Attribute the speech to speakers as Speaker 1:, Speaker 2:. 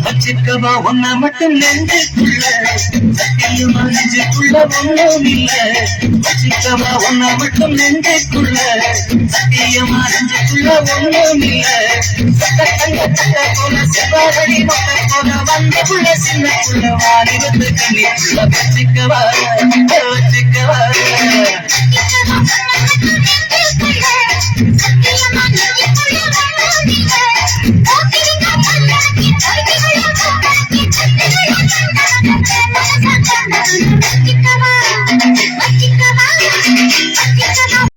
Speaker 1: வச்சுக்கவா ஒன்ன மட்டும் நெஞ்சுக்குள்ள சத்தியமா நெஞ்சுக்குள்ள ஒண்ணும் இல்ல. வச்சுக்கவா ஒன்ன மட்டும் நெஞ்சுக்குள்ள சத்தியமா நெஞ்சுக்குள்ள ஒண்ணும் இல்ல. சட்ட போல செவ்வாடி மொட்டை போல வந்த புள்ள சின்ன புள்ள வாரி வந்து கண்ணிக்குள்ள வச்சுக்கவா வச்சுக்கவா